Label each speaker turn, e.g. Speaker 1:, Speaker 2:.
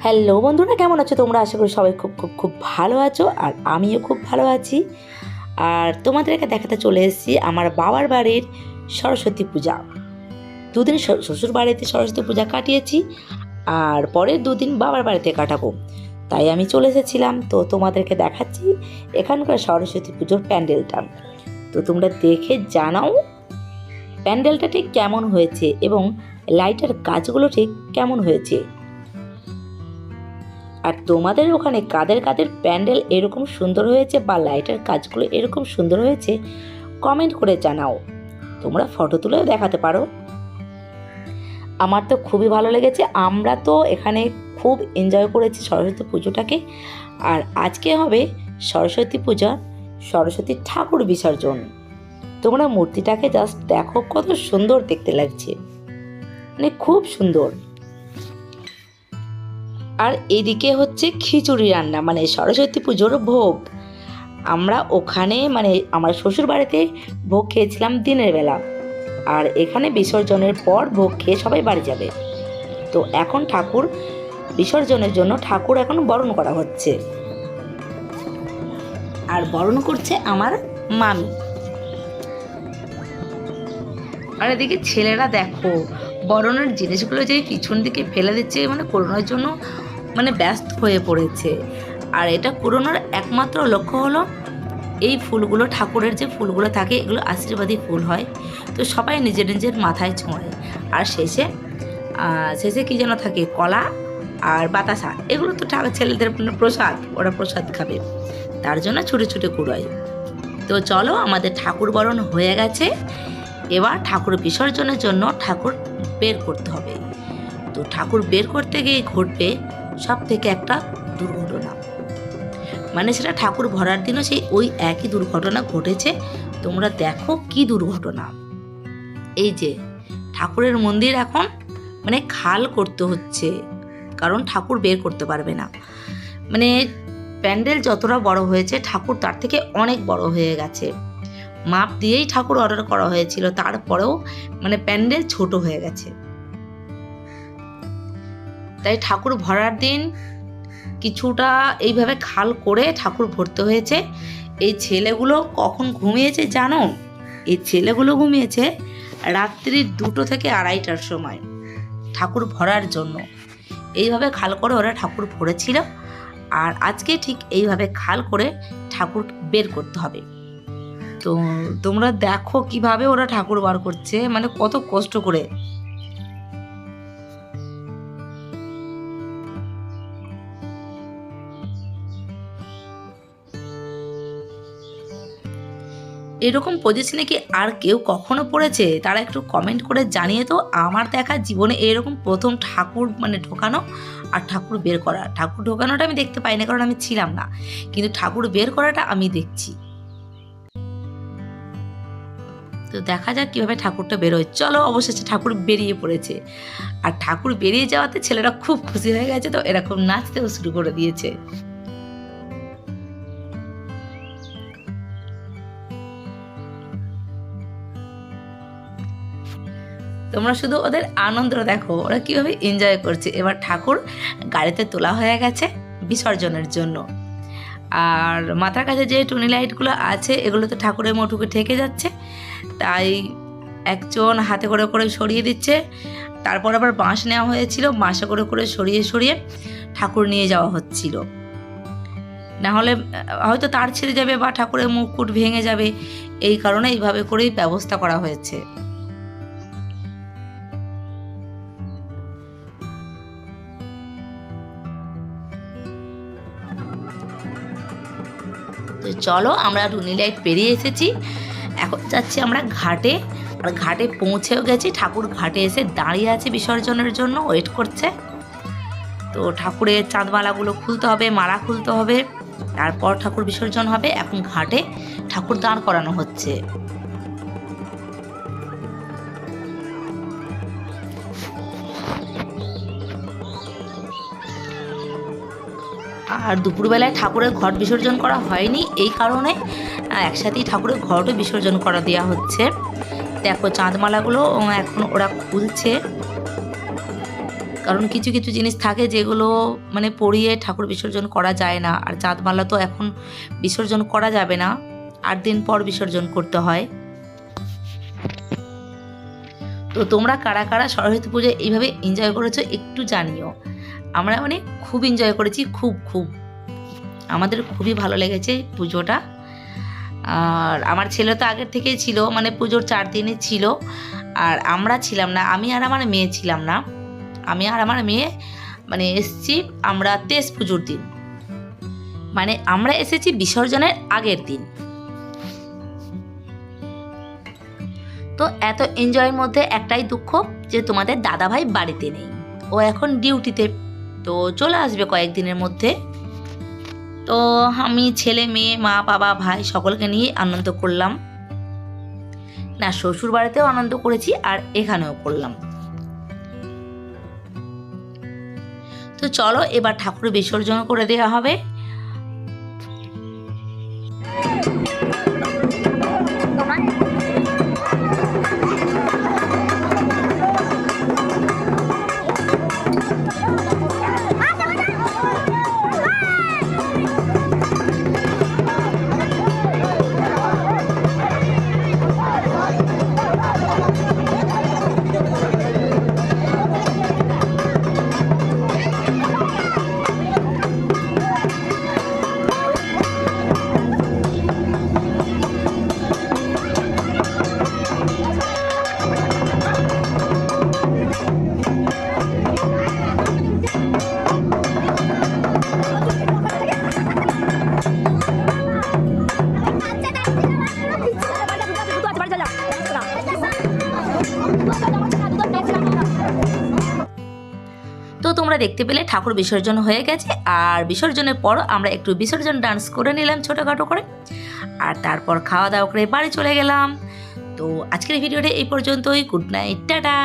Speaker 1: Hello বন্ধুরা, কেমন আছো তোমরা? আশা করি সবাই খুব খুব খুব ভালো আছো, আর আমিও খুব ভালো আছি। আর তোমাদেরকে দেখাতে চলে এসেছি আমার বাবার বাড়ির সরস্বতী পূজা। দুদিন শ্বশুর বাড়িতে সরস্বতী পূজা কাটিয়েছি, আর পরের দুদিন বাবার বাড়িতে কাটাবো। তাই আমি চলে এসেছিলাম, তো তোমাদেরকে দেখাচ্ছি এখানকার সরস্বতী পুজোর প্যান্ডেলটা। তো তোমরা দেখে জানাও প্যান্ডেলটা ঠিক কেমন হয়েছে এবং লাইটের কাজগুলো ঠিক কেমন হয়েছে। আর তোমাদের ওখানে কাদের কাদের প্যান্ডেল এরকম সুন্দর হয়েছে বা লাইটের কাজগুলো এরকম সুন্দর হয়েছে কমেন্ট করে জানাও। তোমরা ফটো তুলেও দেখাতে পারো। আমার তো খুবই ভালো লেগেছে। আমরা তো এখানে খুব এনজয় করেছি সরস্বতী পুজোটাকে। আর আজকে হবে সরস্বতী পূজা, সরস্বতী ঠাকুর বিসর্জন। তোমরা মূর্তিটাকে জাস্ট দেখো, কত সুন্দর দেখতে লাগছে, মানে খুব সুন্দর। আর এদিকে হচ্ছে খিচুড়ি রান্না, মানে সরস্বতী পুজোর ভোগ। আমরা ওখানে মানে আমার শ্বশুর বাড়িতে ভোগ খেয়েছিলাম দিনের বেলা, আর এখানে বিসর্জনের পর ভোগ খেয়ে সবাই বাড়ি যাবে। তো এখন ঠাকুর বিসর্জনের জন্য ঠাকুর এখন বরণ করা হচ্ছে, আর বরণ করছে আমার মামি। আর এদিকে ছেলেরা দেখো বরণের জিনিসগুলো যে পিছন দিকে ফেলে দিচ্ছে, মানে কুড়োনোর জন্য মানে ব্যস্ত হয়ে পড়েছে। আর এটা কুড়োনোর একমাত্র লক্ষ্য হলো এই ফুলগুলো, ঠাকুরের যে ফুলগুলো থাকে এগুলো আশীর্বাদী ফুল হয়, তো সবাই নিজের নিজের মাথায় ছোঁয়। আর শেষে শেষে কী যেন থাকে, কলা আর বাতাসা, এগুলো তো ছেলেদের প্রসাদ, ওরা প্রসাদ খাবে, তার জন্য ছুটে ছুটে কুড়ায়। তো চলো, আমাদের ঠাকুর বরণ হয়ে গেছে। এবার ঠাকুর বিসর্জনের জন্য ঠাকুর বের করতে হবে। তো ঠাকুর বের করতে গিয়ে ঘটবে সব থেকে একটা দুর্ঘটনা, মানে সেটা ঠাকুর ভরার দিনও সেই ওই একই দুর্ঘটনা ঘটেছে। তোমরা দেখো কি দুর্ঘটনা। এই যে ঠাকুরের মন্দির এখন মানে খাল করতে হচ্ছে, কারণ ঠাকুর বের করতে পারবে না। মানে প্যান্ডেল যতটা বড় হয়েছে ঠাকুর তার থেকে অনেক বড় হয়ে গেছে। মাপ দিয়েই ঠাকুর অর্ডার করা হয়েছিল, তারপরেও মানে প্যান্ডেল ছোট হয়ে গেছে। তাই ঠাকুর ভরার দিন কিছুটা এইভাবে খাল করে ঠাকুর ভরতে হয়েছে। এই ছেলেগুলো কখন ঘুমিয়েছে জানো? এই ছেলেগুলো ঘুমিয়েছে রাত্রি 2টো থেকে 2:30টার সময় ঠাকুর ভরার জন্য। এইভাবে খাল করে ওরা ঠাকুর ভরেছিল, আর আজকে ঠিক এইভাবে খাল করে ঠাকুর বের করতে হবে। তো তোমরা দেখো কিভাবে ওরা ঠাকুর বার করছে, মানে কত কষ্ট করে। এরকম পজিশনে কি আর কেউ কখনো পড়েছে? তারা একটু কমেন্ট করে জানিয়ে তো। আমার দেখা জীবনে এরকম প্রথম ঠাকুর মানে ঢোকানো আর ঠাকুর বের করা। ঠাকুর ঢোকানোটা আমি দেখতে পাই না, কারণ আমি ছিলাম না, কিন্তু ঠাকুর বের করাটা আমি দেখছি। তো দেখা যাক কীভাবে ঠাকুরটা বেরোয়। চলো, অবশেষে ঠাকুর বেরিয়ে পড়েছে। আর ঠাকুর বেরিয়ে যাওয়াতে ছেলেরা খুব খুশি হয়ে গেছে, তো এরকম নাচতেও শুরু করে দিয়েছে। তোমরা শুধু ওদের আনন্দটা দেখো, ওরা কীভাবে এনজয় করছে। এবার ঠাকুর গাড়িতে তোলা হয়ে গেছে বিসর্জনের জন্য। আর মাথার কাছে যে টুনি লাইটগুলো আছে এগুলো তো ঠাকুরের মোটুকে ঠেকে যাচ্ছে, তাই একজন হাতে করে করে সরিয়ে দিচ্ছে। তারপর আবার বাঁশ নেওয়া হয়েছিল, বাঁশে করে করে সরিয়ে সরিয়ে ঠাকুর নিয়ে যাওয়া হচ্ছিল, না হলে হয়তো তার ছিঁড়ে যাবে বা ঠাকুরের মুকুট ভেঙে যাবে। এই কারণে এইভাবে করেই ব্যবস্থা করা হয়েছে। তো চলো, আমরা টুনি লাইট পেরিয়ে এসেছি, এখন যাচ্ছি আমরা ঘাটে। আর ঘাটে পৌঁছেও গেছি। ঠাকুর ঘাটে এসে দাঁড়িয়ে আছে বিসর্জনের জন্য, ওয়েট করছে। তো ঠাকুরের চাঁদমালাগুলো খুলতে হবে, মালা খুলতে হবে, তারপর ঠাকুর বিসর্জন হবে। এখন ঘাটে ঠাকুর দাঁড় করানো হচ্ছে। আর দুপুরবেলায় ঠাকুরের ঘট বিসর্জন করা হয়নি, এই কারণে একসাথেই ঠাকুরের ঘটও বিসর্জন করা দেওয়া হচ্ছে। দেখো চাঁদমালাগুলো এখন ওরা খুলছে। কারণ কিছু কিছু জিনিস থাকে যেগুলো মানে পরিয়ে ঠাকুর বিসর্জন করা যায় না। আর চাঁদমালা তো এখন বিসর্জন করা যাবে না, 8 দিন পর বিসর্জন করতে হয়। তো তোমরা কারা কারা সরস্বতী পুজো এইভাবে এনজয় করেছো একটু জানিও। আমরা মানে খুব এনজয় করেছি, খুব আমাদের খুবই ভালো লেগেছে পুজোটা। আর আমার ছেলে তো আগের থেকেই ছিল, মানে পুজোর 4 দিনই ছিল। আর আমরা ছিলাম না, আমি আর আমার মেয়ে ছিলাম না। আমি আর আমার মেয়ে মানে এসেছি আমরা তেজ পুজোর দিন, মানে আমরা এসেছি বিসর্জনের আগের দিন। তো এত এনজয়ের মধ্যে একটাই দুঃখ যে তোমাদের দাদাভাই বাড়িতে নেই, ও এখন ডিউটিতে, তো চলে আসবে কয়েকদিনের মধ্যে। তো আমি ছেলে মেয়ে মা বাবা ভাই সকলকে নিয়ে আনন্দ করলাম। না, শ্বশুর বাড়িতেও আনন্দ করেছি আর এখানেও করলাম। তো চলো এবার ঠাকুর বিসর্জন করে দেওয়া হবে। তো তোমরা দেখতে পেলে ঠাকুর বিসর্জন হয়ে গেছে, আর বিসর্জনের পর আমরা একটু বিসর্জন ডান্স করে নিলাম ছোটোখাটো করে, আর তারপর খাওয়া দাওয়া করে বাড়ি চলে গেলাম। তো আজকের ভিডিওটা এই পর্যন্তই। Good night, tata.